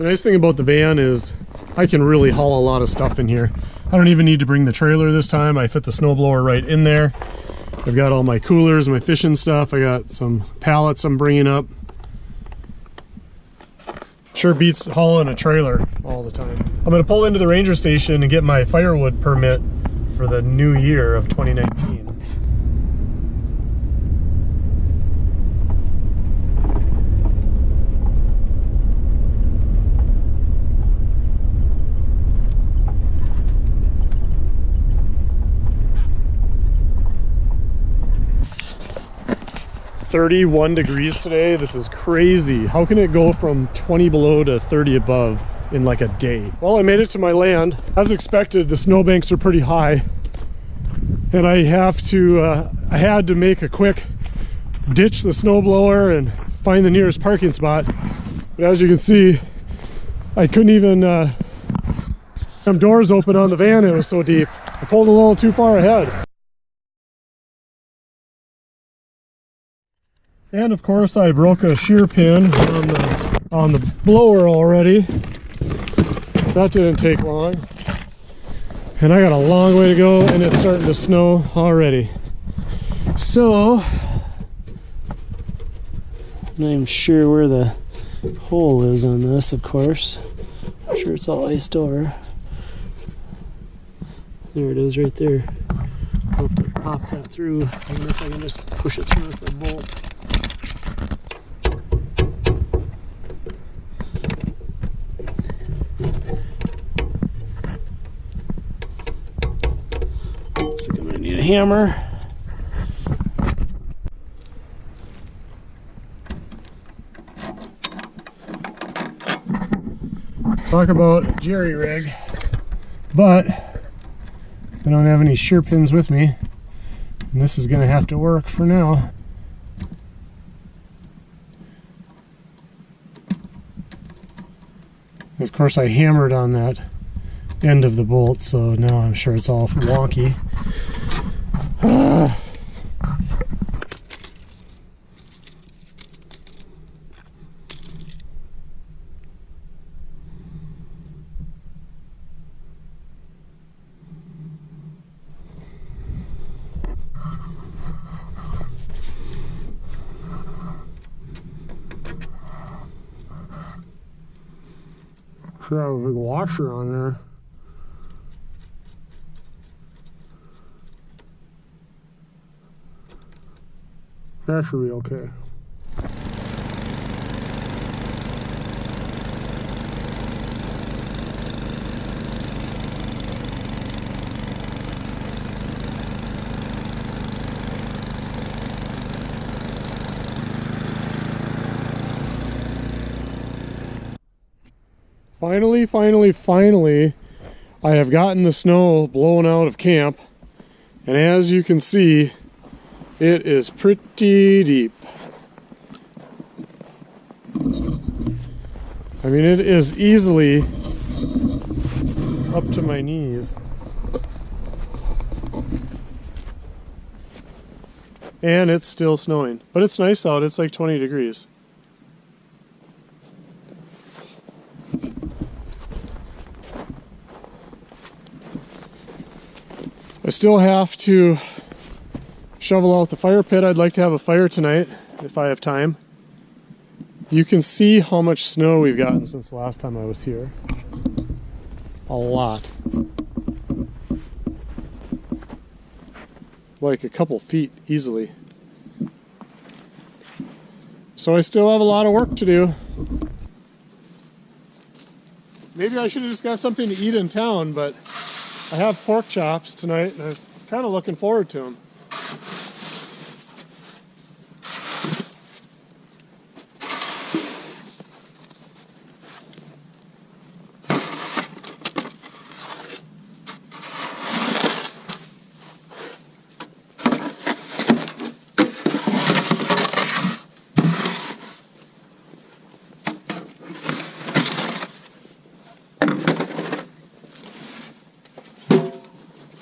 The nice thing about the van is I can really haul a lot of stuff in here. I don't even need to bring the trailer this time. I fit the snowblower right in there. I've got all my coolers, my fishing stuff. I got some pallets I'm bringing up. Sure beats hauling a trailer all the time. I'm gonna pull into the ranger station and get my firewood permit for the new year of 2019. "31 degrees today. This is crazy. How can it go from 20 below to 30 above in like a day?" Well, I made it to my land. As expected, the snowbanks are pretty high, and I had to make a quick ditch the snowblower and find the nearest parking spot. But as you can see, I couldn't even some doors open on the van. It was so deep. I pulled a little too far ahead. And of course I broke a shear pin on the blower already. That didn't take long. And I got a long way to go, and it's starting to snow already. So, I'm not even sure where the hole is on this, of course. I'm sure it's all iced over. There it is right there. I'll have to pop that through. I wonder if I can just push it through with a bolt. Looks like I'm gonna need a hammer. Talk about jerry rig, but I don't have any shear pins with me, and this is gonna have to work for now. Of course, I hammered on that end of the bolt, so now I'm sure it's all wonky. Should have a big washer on there. That should be okay. Finally, I have gotten the snow blown out of camp, and as you can see, it is pretty deep. I mean, it is easily up to my knees. And it's still snowing, but it's nice out. It's like 20 degrees. I still have to shovel out the fire pit. I'd like to have a fire tonight if I have time. You can see how much snow we've gotten since the last time I was here. A lot. Like a couple feet easily. So I still have a lot of work to do. Maybe I should have just got something to eat in town, but I have pork chops tonight, and I was kind of looking forward to them.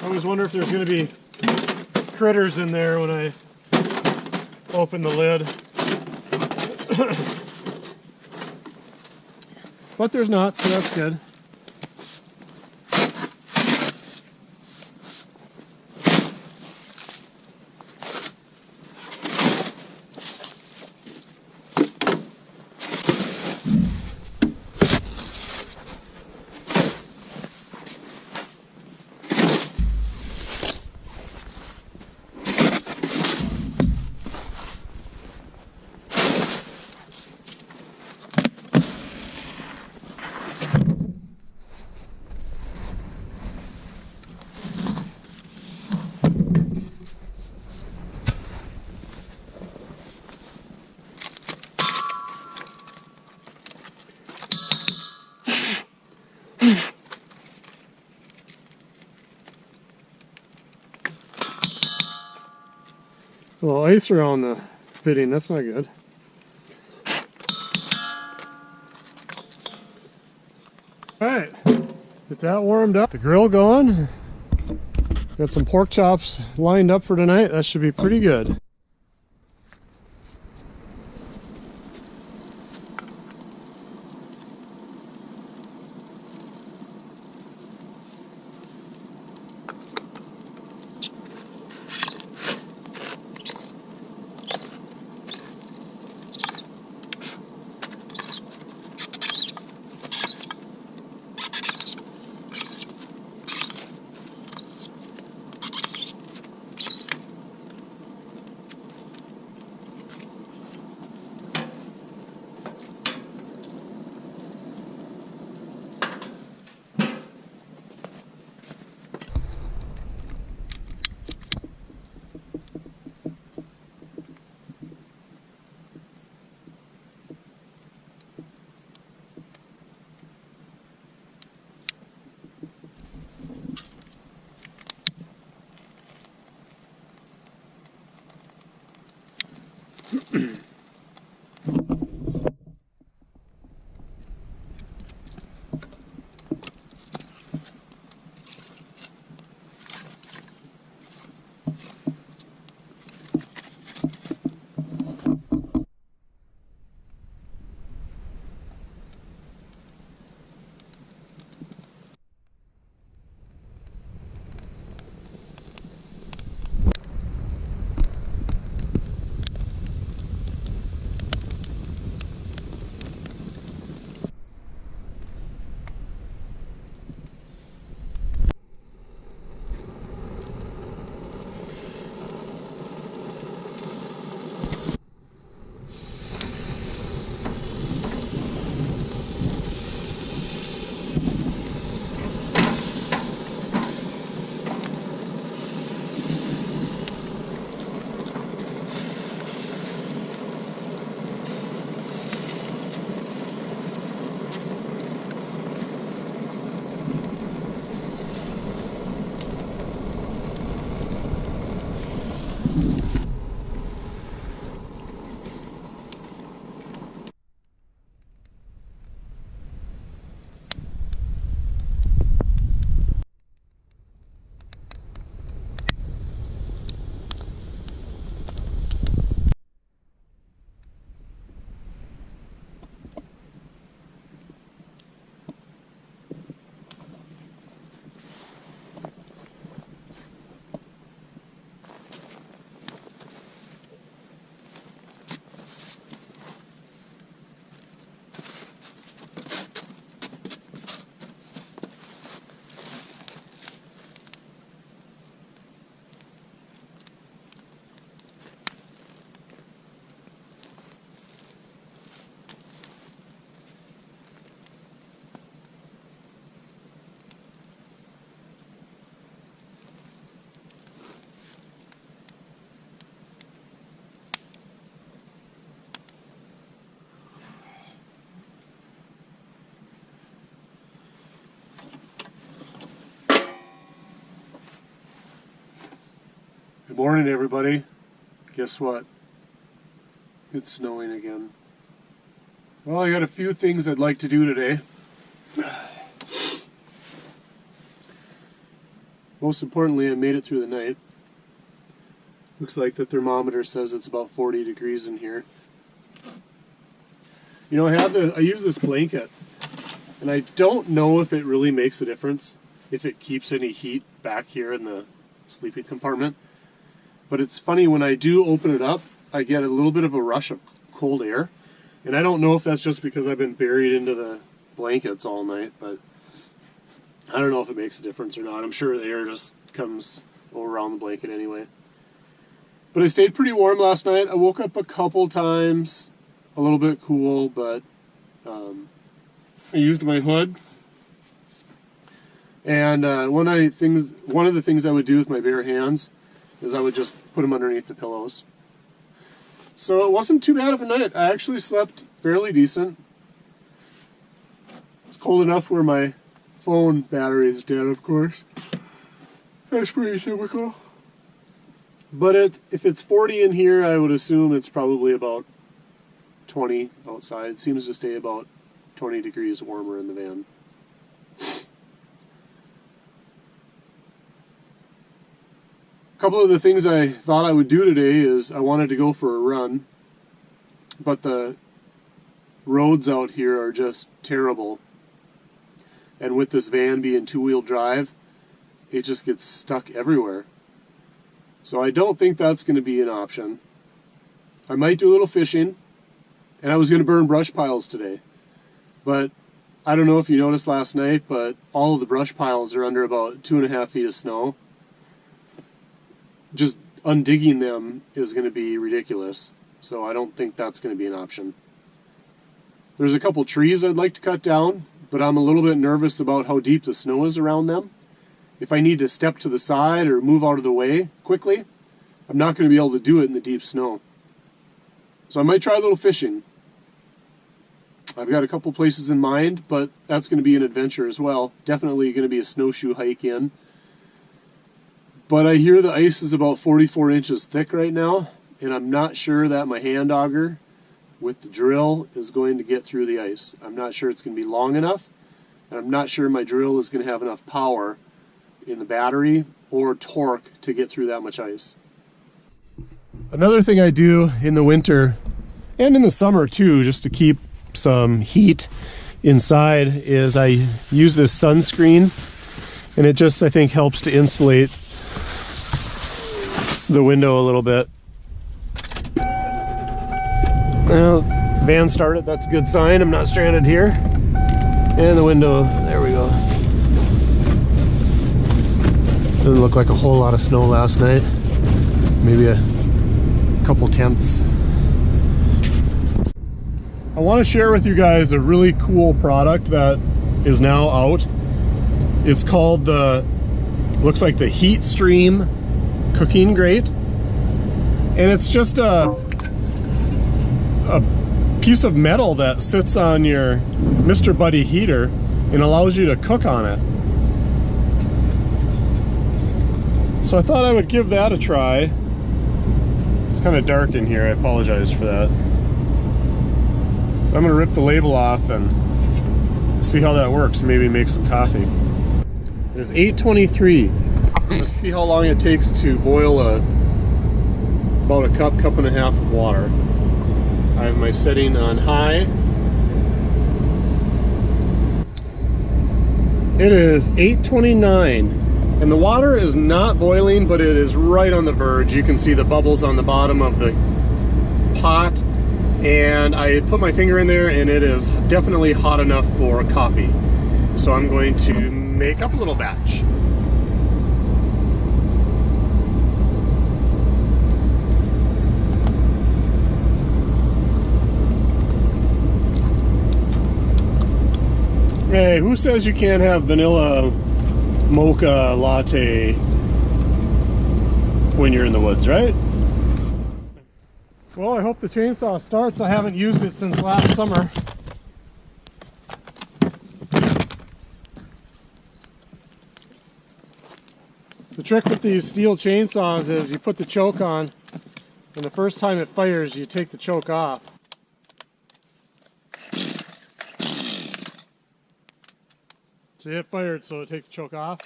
I always wonder if there's going to be critters in there when I open the lid. But there's not, so that's good. A little ice around the fitting, that's not good. Alright, get that warmed up. The grill going. Got some pork chops lined up for tonight. That should be pretty good. Good morning, everybody. Guess what? It's snowing again. Well, I got a few things I'd like to do today. Most importantly, I made it through the night. Looks like the thermometer says it's about 40 degrees in here. You know, I use this blanket And I don't know if it really makes a difference, if it keeps any heat back here in the sleeping compartment. But it's funny, when I do open it up, I get a little bit of a rush of cold air. And I don't know if that's just because I've been buried into the blankets all night, but I don't know if it makes a difference or not. I'm sure the air just comes over around the blanket anyway. But I stayed pretty warm last night. I woke up a couple times, a little bit cool, but I used my hood. And one of the things I would do with my bare hands is I would just put them underneath the pillows. So it wasn't too bad of a night. I actually slept fairly decent. It's cold enough where my phone battery is dead, of course. That's pretty typical. But if it's 40 in here, I would assume it's probably about 20 outside. It seems to stay about 20 degrees warmer in the van. A couple of the things I thought I would do today is I wanted to go for a run, but the roads out here are just terrible. And with this van being two-wheel drive, it just gets stuck everywhere. So I don't think that's going to be an option. I might do a little fishing, and I was going to burn brush piles today. But I don't know if you noticed last night, but all of the brush piles are under about 2.5 feet of snow. Just undigging them is going to be ridiculous. So I don't think that's going to be an option. There's a couple trees I'd like to cut down, but I'm a little bit nervous about how deep the snow is around them. If I need to step to the side or move out of the way quickly, I'm not going to be able to do it in the deep snow. So I might try a little fishing. I've got a couple places in mind, but that's going to be an adventure as well. Definitely going to be a snowshoe hike in. But I hear the ice is about 44 inches thick right now, and I'm not sure that my hand auger with the drill is going to get through the ice. I'm not sure it's going to be long enough, and I'm not sure my drill is going to have enough power in the battery or torque to get through that much ice. Another thing I do in the winter and in the summer too, just to keep some heat inside, is I use this sunscreen, and it just, I think, helps to insulate the window a little bit. Well, van started, that's a good sign. I'm not stranded here. And the window, there we go. Didn't look like a whole lot of snow last night. Maybe a couple tenths. I want to share with you guys a really cool product that is now out. It's called looks like the Heat Stream cooking grate. And it's just a piece of metal that sits on your Mr. Buddy heater and allows you to cook on it. So I thought I would give that a try. It's kind of dark in here, I apologize for that. I'm gonna rip the label off and see how that works, maybe make some coffee. It is 8:23. Let's see how long it takes to boil about a cup and a half of water. I have my setting on high. It is 8:29. And the water is not boiling, but it is right on the verge. You can see the bubbles on the bottom of the pot. And I put my finger in there, and it is definitely hot enough for coffee. So I'm going to make up a little batch. Hey, who says you can't have vanilla mocha latte when you're in the woods, right? Well, I hope the chainsaw starts. I haven't used it since last summer. The trick with these steel chainsaws is you put the choke on, and the first time it fires, you take the choke off. So it fired, so it takes the choke off.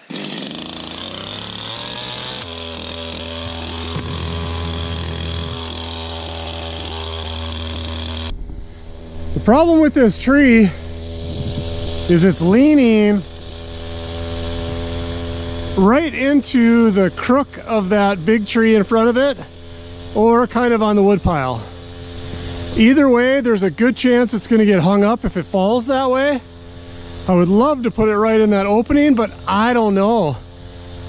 The problem with this tree is it's leaning right into the crook of that big tree in front of it, or kind of on the wood pile. Either way, there's a good chance it's going to get hung up if it falls that way. I would love to put it right in that opening, but I don't know.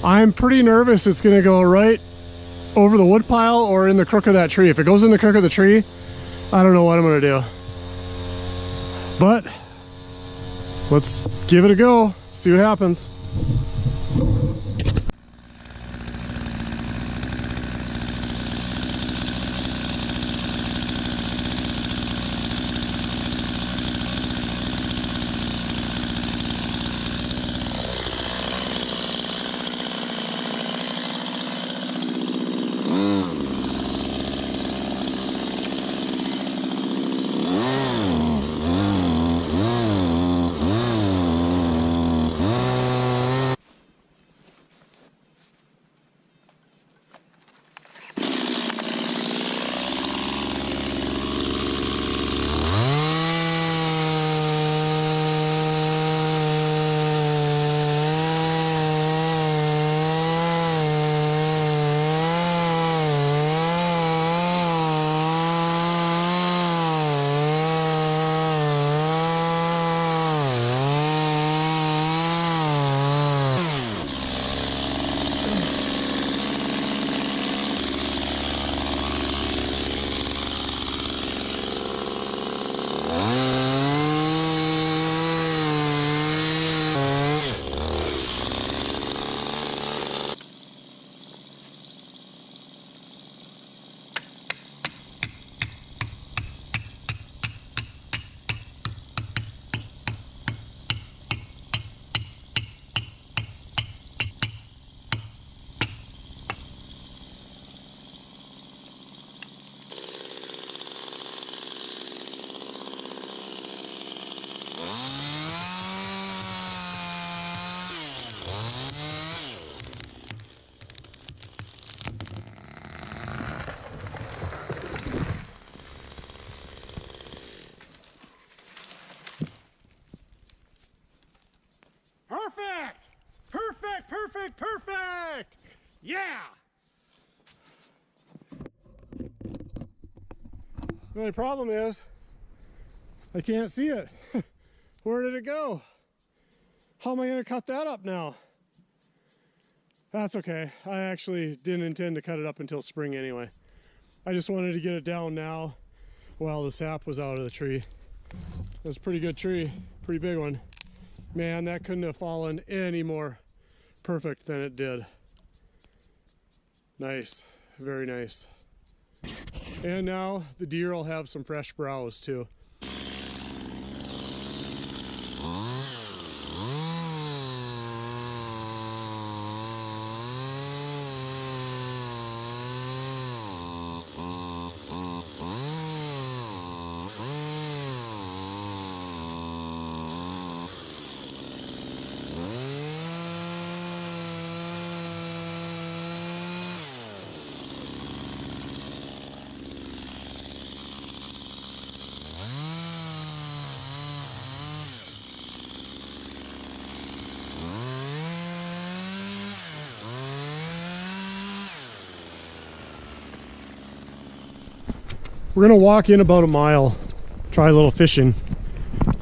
I'm pretty nervous it's going to go right over the wood pile or in the crook of that tree. If it goes in the crook of the tree, I don't know what I'm going to do. But let's give it a go, see what happens. Perfect! Yeah! The only problem is I can't see it. Where did it go? How am I going to cut that up now? That's okay. I actually didn't intend to cut it up until spring anyway. I just wanted to get it down now while the sap was out of the tree. It was a pretty good tree, pretty big one. Man, that couldn't have fallen any more perfect than it did. Nice, very nice. And now the deer will have some fresh browse too. We're gonna walk in about a mile, try a little fishing.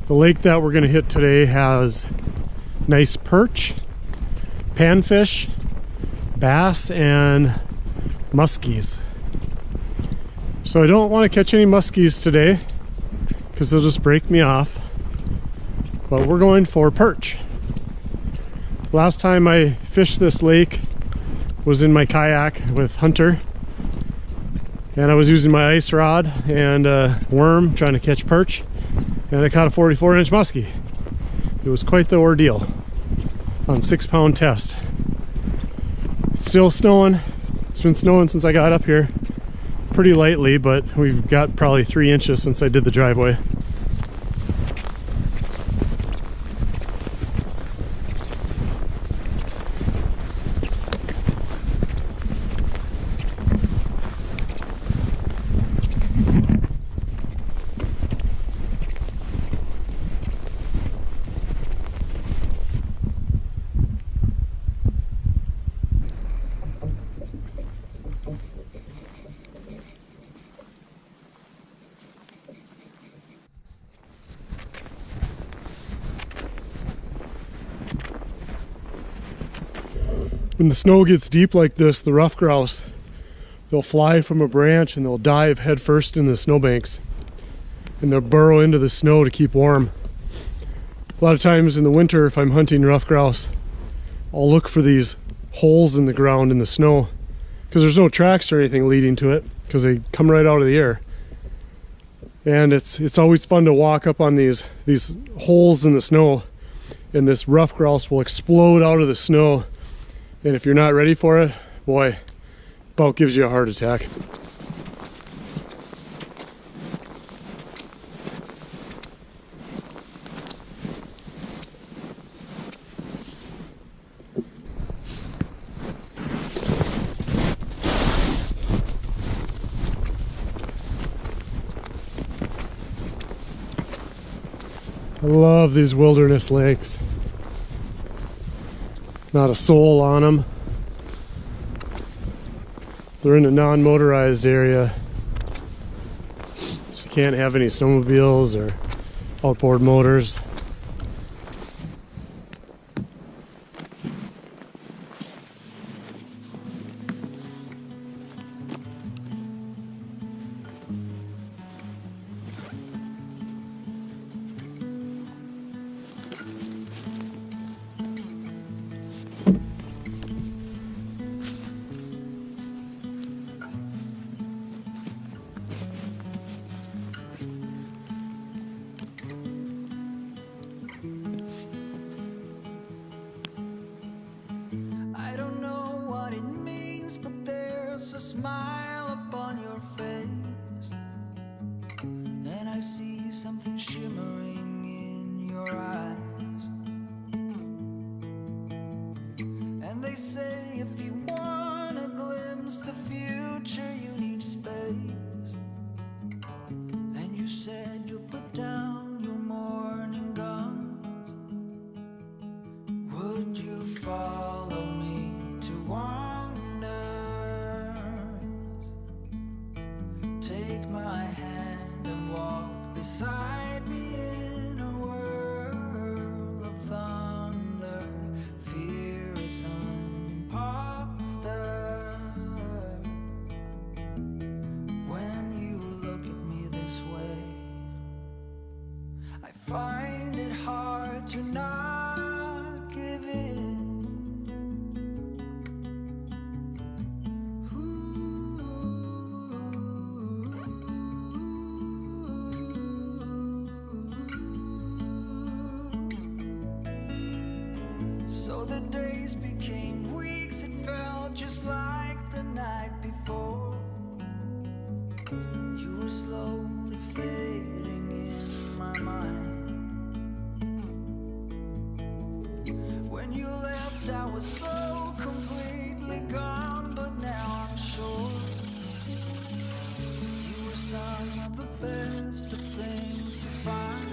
The lake that we're gonna hit today has nice perch, panfish, bass, and muskies. So I don't want to catch any muskies today because they'll just break me off. But we're going for perch. Last time I fished this lake was in my kayak with Hunter. And I was using my ice rod and a worm trying to catch perch, and I caught a 44-inch muskie. It was quite the ordeal on 6-pound test. It's still snowing. It's been snowing since I got up here, pretty lightly, but we've got probably 3 inches since I did the driveway. When the snow gets deep like this, the rough grouse, they'll fly from a branch and they'll dive head first in the snowbanks. And they'll burrow into the snow to keep warm. A lot of times in the winter, if I'm hunting rough grouse, I'll look for these holes in the ground in the snow, because there's no tracks or anything leading to it, because they come right out of the air. And it's always fun to walk up on these holes in the snow, and this rough grouse will explode out of the snow. And if you're not ready for it, boy, about gives you a heart attack. I love these wilderness lakes. Not a soul on them. They're in a non-motorized area, so you can't have any snowmobiles or outboard motors. A smile upon your face, and I see something shimmering in your eyes. And they say if you want to glimpse the future, you need space. And you said you'll put down your morning guns. Would you follow me to wander? Take my hand and walk beside me in a whirl of thunder. Fear is an imposter. When you look at me this way, I find it hard to not give in. So the days became weeks, it felt just like the night before. You were slowly fading in my mind. When you left, I was so completely gone, but now I'm sure you were some of the best of things to find.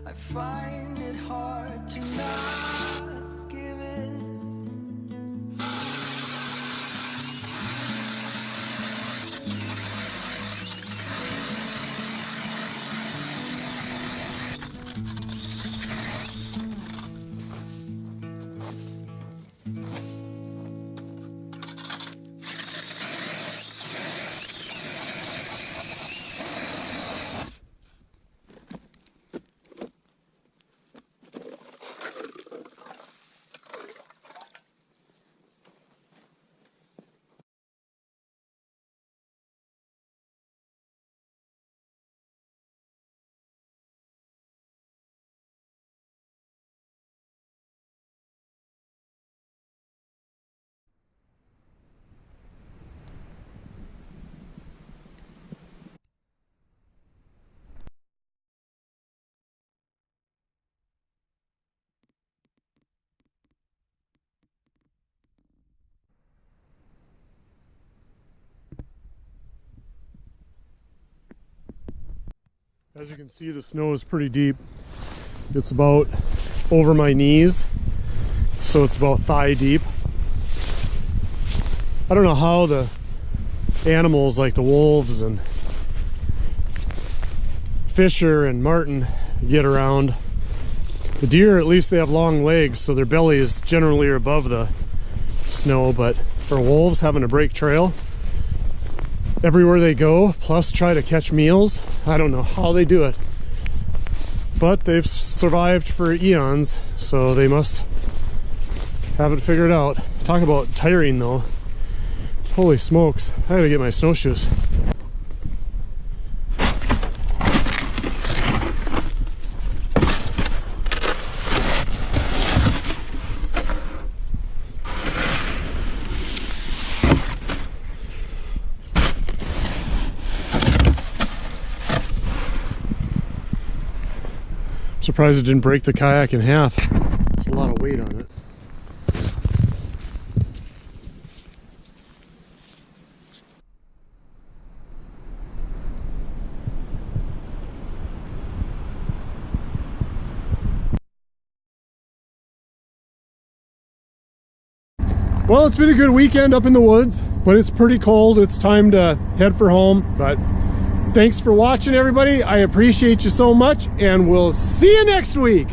I find it hard to not give in. As you can see, the snow is pretty deep. It's about over my knees, so it's about thigh deep. I don't know how the animals like the wolves and fisher and marten get around. The deer, at least they have long legs, so their belly is generally above the snow, but for wolves having to break trail everywhere they go, plus try to catch meals, I don't know how they do it. But they've survived for eons, so they must have it figured out. Talk about tiring though. Holy smokes, I gotta get my snowshoes. Surprised it didn't break the kayak in half. There's a lot of weight on it. Well, it's been a good weekend up in the woods, but it's pretty cold. It's time to head for home, but thanks for watching, everybody. I appreciate you so much, and we'll see you next week.